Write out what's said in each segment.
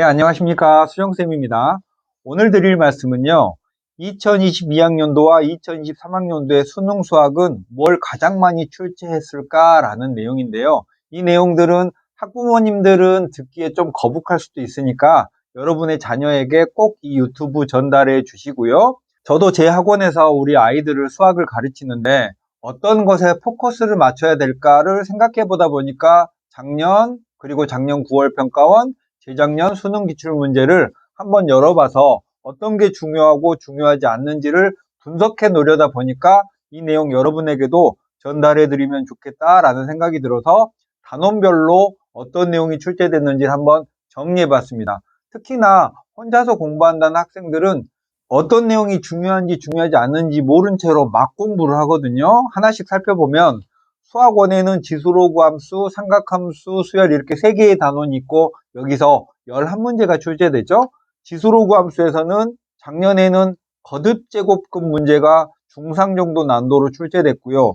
네, 안녕하십니까. 수정쌤입니다. 오늘 드릴 말씀은요, 2022학년도와 2023학년도의 수능 수학은 뭘 가장 많이 출제했을까라는 내용인데요. 이 내용들은 학부모님들은 듣기에 좀 거북할 수도 있으니까 여러분의 자녀에게 꼭 이 유튜브 전달해 주시고요. 저도 제 학원에서 우리 아이들을 수학을 가르치는데 어떤 것에 포커스를 맞춰야 될까를 생각해 보다 보니까 작년, 그리고 작년 9월 평가원, 재작년 수능 기출 문제를 한번 열어봐서 어떤 게 중요하고 중요하지 않는지를 분석해 놓으려다 보니까 이 내용 여러분에게도 전달해 드리면 좋겠다라는 생각이 들어서 단원별로 어떤 내용이 출제됐는지를 한번 정리해 봤습니다. 특히나 혼자서 공부한다는 학생들은 어떤 내용이 중요한지 중요하지 않는지 모른 채로 막 공부를 하거든요. 하나씩 살펴보면 수학원에는 지수로그 함수, 삼각함수, 수열 이렇게 3개의 단원이 있고 여기서 11문제가 출제되죠. 지수로그 함수에서는 작년에는 거듭제곱급 문제가 중상 정도 난도로 출제됐고요.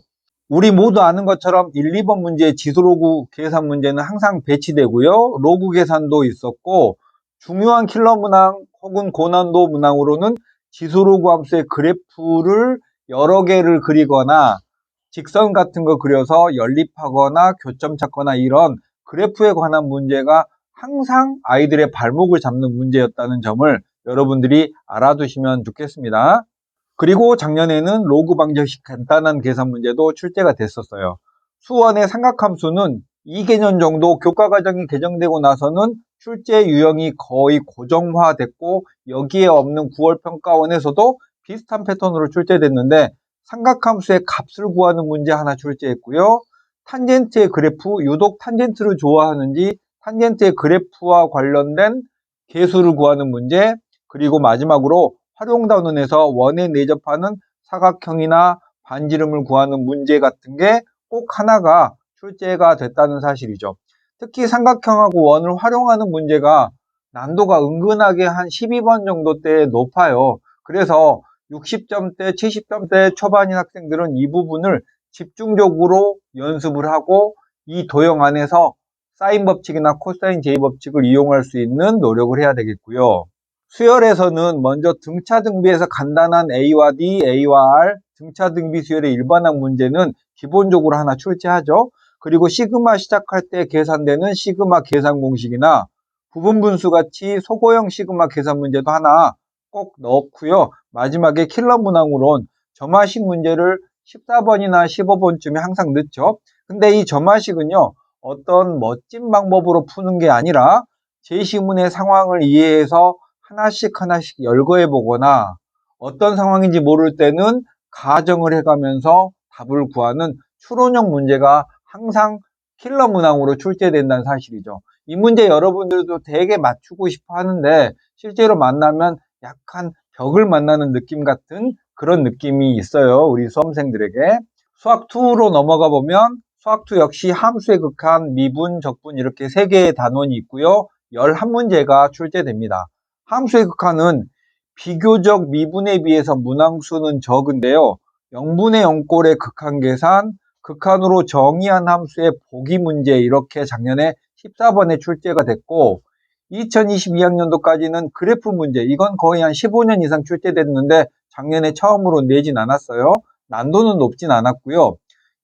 우리 모두 아는 것처럼 1, 2번 문제의 지수로그 계산 문제는 항상 배치되고요. 로그 계산도 있었고 중요한 킬러 문항 혹은 고난도 문항으로는 지수로그 함수의 그래프를 여러 개를 그리거나 직선 같은 거 그려서 연립하거나 교점 찾거나 이런 그래프에 관한 문제가 항상 아이들의 발목을 잡는 문제였다는 점을 여러분들이 알아두시면 좋겠습니다. 그리고 작년에는 로그 방정식 간단한 계산 문제도 출제가 됐었어요. 수원의 삼각함수는 2개년 정도 교과과정이 개정되고 나서는 출제 유형이 거의 고정화됐고 여기에 없는 9월 평가원에서도 비슷한 패턴으로 출제됐는데 삼각함수의 값을 구하는 문제 하나 출제했고요. 탄젠트의 그래프, 유독 탄젠트를 좋아하는지 탄젠트의 그래프와 관련된 계수를 구하는 문제, 그리고 마지막으로 활용단원에서 원에 내접하는 사각형이나 반지름을 구하는 문제 같은 게 꼭 하나가 출제가 됐다는 사실이죠. 특히 삼각형하고 원을 활용하는 문제가 난도가 은근하게 한 12번 정도대 높아요. 그래서 60점대, 70점대 초반인 학생들은 이 부분을 집중적으로 연습을 하고 이 도형 안에서 사인 법칙이나 코사인 제이 법칙을 이용할 수 있는 노력을 해야 되겠고요. 수열에서는 먼저 등차 등비에서 간단한 A와 D, A와 R, 등차 등비 수열의 일반항 문제는 기본적으로 하나 출제하죠. 그리고 시그마 시작할 때 계산되는 시그마 계산 공식이나 부분 분수 같이 소고형 시그마 계산 문제도 하나 꼭 넣고요. 마지막에 킬러 문항으론 점화식 문제를 14번이나 15번쯤에 항상 넣죠. 근데 이 점화식은요, 어떤 멋진 방법으로 푸는 게 아니라 제시문의 상황을 이해해서 하나씩 하나씩 열거해 보거나 어떤 상황인지 모를 때는 가정을 해가면서 답을 구하는 추론형 문제가 항상 킬러 문항으로 출제된다는 사실이죠. 이 문제 여러분들도 되게 맞추고 싶어 하는데 실제로 만나면 약간 벽을 만나는 느낌 같은 그런 느낌이 있어요. 우리 수험생들에게. 수학2로 넘어가 보면 수학2 역시 함수의 극한, 미분, 적분 이렇게 3개의 단원이 있고요. 11문제가 출제됩니다. 함수의 극한은 비교적 미분에 비해서 문항수는 적은데요. 0분의 0꼴의 극한 계산, 극한으로 정의한 함수의 보기 문제 이렇게 작년에 14번에 출제가 됐고 2022학년도까지는 그래프 문제, 이건 거의 한 15년 이상 출제됐는데 작년에 처음으로 내진 않았어요. 난도는 높진 않았고요.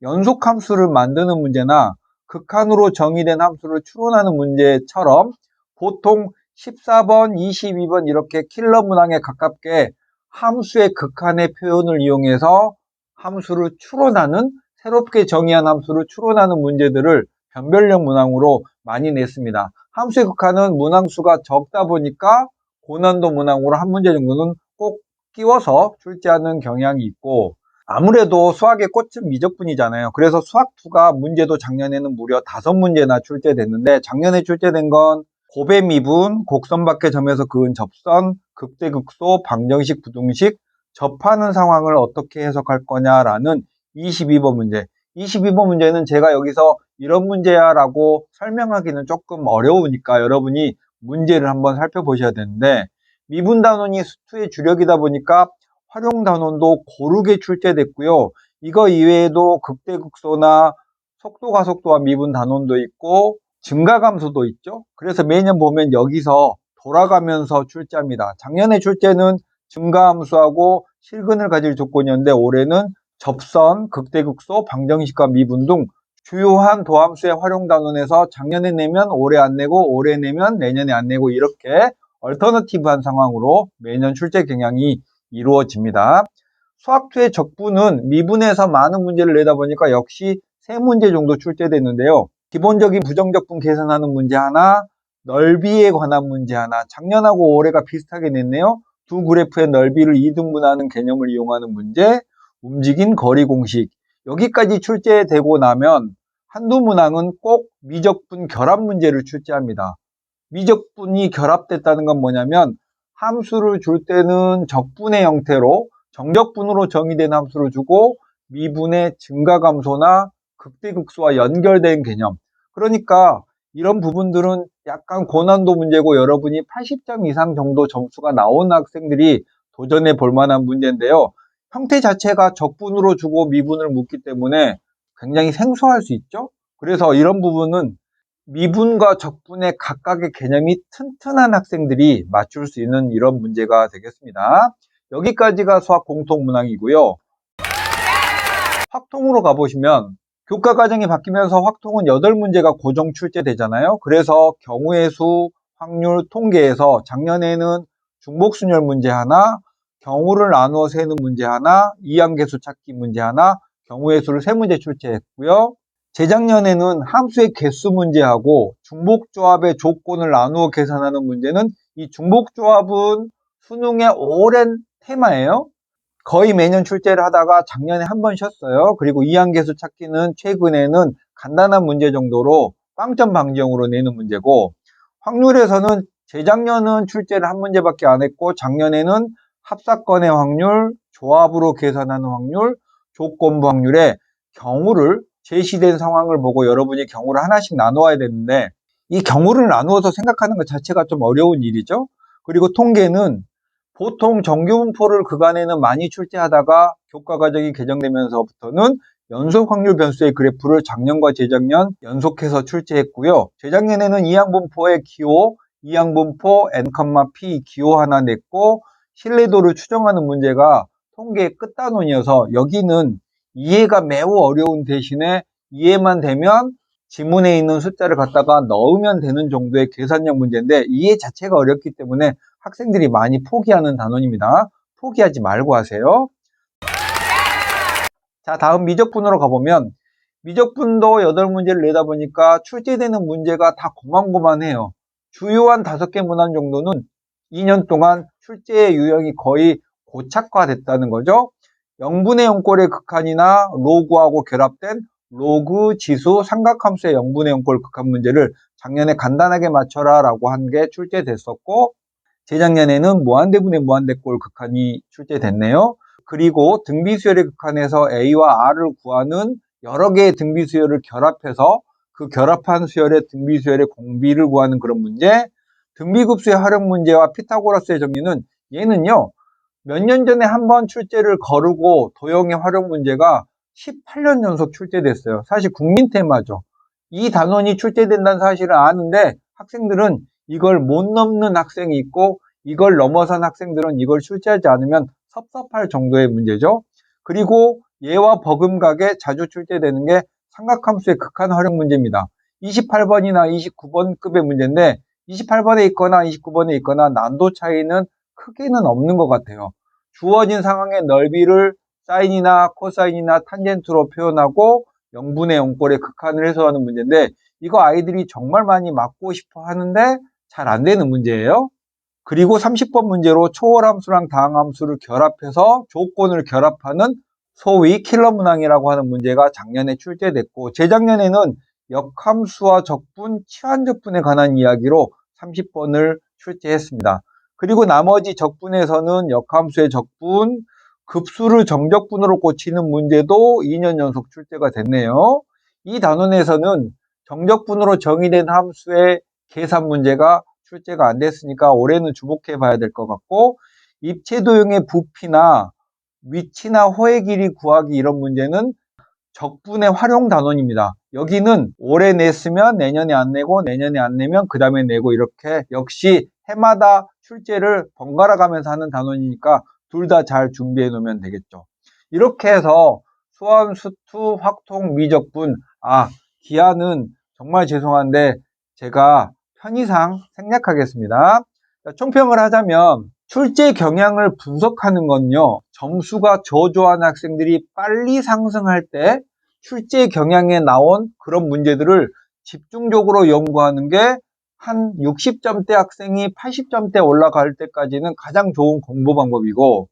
연속함수를 만드는 문제나 극한으로 정의된 함수를 추론하는 문제처럼 보통 14번, 22번 이렇게 킬러 문항에 가깝게 함수의 극한의 표현을 이용해서 함수를 추론하는, 새롭게 정의한 함수를 추론하는 문제들을 변별력 문항으로 많이 냈습니다. 함수의 극한은 문항수가 적다 보니까 고난도 문항으로 한 문제 정도는 꼭 끼워서 출제하는 경향이 있고, 아무래도 수학의 꽃은 미적분이잖아요. 그래서 수학2가 문제도 작년에는 무려 5문제나 출제됐는데 작년에 출제된 건 곱의 미분, 곡선 밖의 점에서 그은 접선, 극대극소, 방정식, 부등식, 접하는 상황을 어떻게 해석할 거냐라는 22번 문제. 22번 문제는 제가 여기서 이런 문제야 라고 설명하기는 조금 어려우니까 여러분이 문제를 한번 살펴보셔야 되는데, 미분 단원이 수투의 주력이다 보니까 활용 단원도 고르게 출제됐고요. 이거 이외에도 극대극소나 속도 가속도와 미분 단원도 있고 증가감수도 있죠. 그래서 매년 보면 여기서 돌아가면서 출제합니다. 작년에 출제는 증가함수하고 실근을 가질 조건이었는데 올해는 접선, 극대극소, 방정식과 미분 등 주요한 도함수의 활용 단원에서 작년에 내면 올해 안 내고 올해 내면 내년에 안 내고 이렇게 얼터너티브한 상황으로 매년 출제 경향이 이루어집니다. 수학2의 적분은 미분에서 많은 문제를 내다 보니까 역시 3문제 정도 출제됐는데요. 기본적인 부정적분 계산하는 문제 하나, 넓이에 관한 문제 하나, 작년하고 올해가 비슷하게 냈네요. 두 그래프의 넓이를 이등분하는 개념을 이용하는 문제, 움직인 거리 공식. 여기까지 출제되고 나면 한두 문항은 꼭 미적분 결합 문제를 출제합니다. 미적분이 결합됐다는 건 뭐냐면 함수를 줄 때는 적분의 형태로 정적분으로 정의된 함수를 주고 미분의 증가감소나 극대극소와 연결된 개념. 그러니까 이런 부분들은 약간 고난도 문제고 여러분이 80점 이상 정도 점수가 나온 학생들이 도전해 볼 만한 문제인데요. 형태 자체가 적분으로 주고 미분을 묻기 때문에 굉장히 생소할 수 있죠. 그래서 이런 부분은 미분과 적분의 각각의 개념이 튼튼한 학생들이 맞출 수 있는 이런 문제가 되겠습니다. 여기까지가 수학 공통 문항이고요. 확통으로 가보시면 교과 과정이 바뀌면서 확통은 8문제가 고정 출제되잖아요. 그래서 경우의 수, 확률, 통계에서 작년에는 중복순열 문제 하나, 경우를 나누어 세는 문제 하나, 이항계수 찾기 문제 하나, 경우의 수를 3문제 출제했고요. 재작년에는 함수의 개수 문제하고 중복조합의 조건을 나누어 계산하는 문제는 이 중복조합은 수능의 오랜 테마예요. 거의 매년 출제를 하다가 작년에 한 번 쉬었어요. 그리고 이항계수 찾기는 최근에는 간단한 문제 정도로 빵점 방지형으로 내는 문제고, 확률에서는 재작년은 출제를 한 문제밖에 안 했고 작년에는 합사건의 확률, 조합으로 계산하는 확률, 조건부 확률에 경우를 제시된 상황을 보고 여러분이 경우를 하나씩 나누어야 되는데 이 경우를 나누어서 생각하는 것 자체가 좀 어려운 일이죠. 그리고 통계는 보통 정규분포를 그간에는 많이 출제하다가 교과과정이 개정되면서부터는 연속 확률 변수의 그래프를 작년과 재작년 연속해서 출제했고요. 재작년에는 이항분포의 기호, 이항분포 n, p 기호 하나 냈고 신뢰도를 추정하는 문제가 통계의 끝단원이어서 여기는 이해가 매우 어려운 대신에 이해만 되면 지문에 있는 숫자를 갖다가 넣으면 되는 정도의 계산형 문제인데 이해 자체가 어렵기 때문에 학생들이 많이 포기하는 단원입니다. 포기하지 말고 하세요. 자, 다음 미적분으로 가보면 미적분도 8문제를 내다 보니까 출제되는 문제가 다 고만고만해요. 주요한 5개 문항 정도는 2년 동안 출제의 유형이 거의 고착화됐다는 거죠. 0분의 0꼴의 극한이나 로그하고 결합된 로그 지수 삼각함수의 0분의 0꼴 극한 문제를 작년에 간단하게 맞춰라 라고 한 게 출제됐었고 재작년에는 무한대분의 무한대꼴 극한이 출제됐네요. 그리고 등비수열의 극한에서 A와 R을 구하는 여러 개의 등비수열을 결합해서 그 결합한 수열의 등비수열의 공비를 구하는 그런 문제, 등비급수의 활용 문제와 피타고라스의 정리는 얘는요. 몇 년 전에 한번 출제를 거르고 도형의 활용 문제가 18년 연속 출제됐어요. 사실 국민 테마죠. 이 단원이 출제된다는 사실을 아는데 학생들은 이걸 못 넘는 학생이 있고 이걸 넘어선 학생들은 이걸 출제하지 않으면 섭섭할 정도의 문제죠. 그리고 얘와 버금가게 자주 출제되는 게 삼각함수의 극한 활용 문제입니다. 28번이나 29번급의 문제인데 28번에 있거나 29번에 있거나 난도 차이는 크게는 없는 것 같아요. 주어진 상황의 넓이를 사인이나 코사인이나 탄젠트로 표현하고 0분의 0꼴의 극한을 해소하는 문제인데 이거 아이들이 정말 많이 맞고 싶어 하는데 잘 안 되는 문제예요. 그리고 30번 문제로 초월함수랑 다항함수를 결합해서 조건을 결합하는 소위 킬러 문항이라고 하는 문제가 작년에 출제됐고 재작년에는 역함수와 적분, 치환적분에 관한 이야기로 30번을 출제했습니다. 그리고 나머지 적분에서는 역함수의 적분, 급수를 정적분으로 고치는 문제도 2년 연속 출제가 됐네요. 이 단원에서는 정적분으로 정의된 함수의 계산 문제가 출제가 안 됐으니까 올해는 주목해 봐야 될 것 같고 입체도형의 부피나 위치나 호의 길이 구하기 이런 문제는 적분의 활용 단원입니다. 여기는 올해 냈으면 내년에 안 내고 내년에 안 내면 그 다음에 내고 이렇게 역시 해마다 출제를 번갈아 가면서 하는 단원이니까 둘 다 잘 준비해 놓으면 되겠죠. 이렇게 해서 수원, 수투, 확통, 미적분, 기하는 정말 죄송한데 제가 편의상 생략하겠습니다. 총평을 하자면 출제 경향을 분석하는 건요, 점수가 저조한 학생들이 빨리 상승할 때 출제 경향에 나온 그런 문제들을 집중적으로 연구하는 게 한 60점대 학생이 80점대 올라갈 때까지는 가장 좋은 공부 방법이고,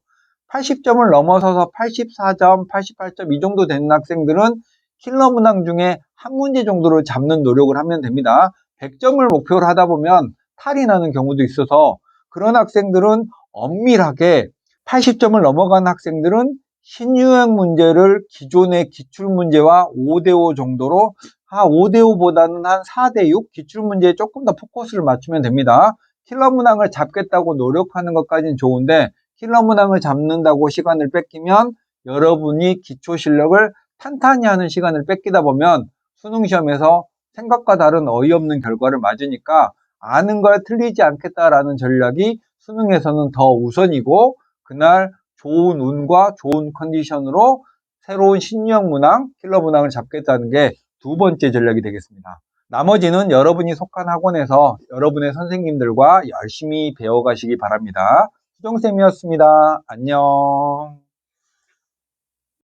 80점을 넘어서서 84점, 88점 이 정도 되는 학생들은 킬러 문항 중에 한 문제 정도를 잡는 노력을 하면 됩니다. 100점을 목표로 하다 보면 탈이 나는 경우도 있어서 그런 학생들은 엄밀하게 80점을 넘어간 학생들은 신유형 문제를 기존의 기출문제와 5대5 정도로 5대5보다는 한 4대6 기출문제에 조금 더 포커스를 맞추면 됩니다. 킬러 문항을 잡겠다고 노력하는 것까지는 좋은데 킬러 문항을 잡는다고 시간을 뺏기면 여러분이 기초 실력을 탄탄히 하는 시간을 뺏기다 보면 수능시험에서 생각과 다른 어이없는 결과를 맞으니까 아는 걸 틀리지 않겠다라는 전략이 수능에서는 더 우선이고, 그날 좋은 운과 좋은 컨디션으로 새로운 신유형 문항, 킬러 문항을 잡겠다는 게 두 번째 전략이 되겠습니다. 나머지는 여러분이 속한 학원에서 여러분의 선생님들과 열심히 배워가시기 바랍니다. 수정쌤이었습니다. 안녕.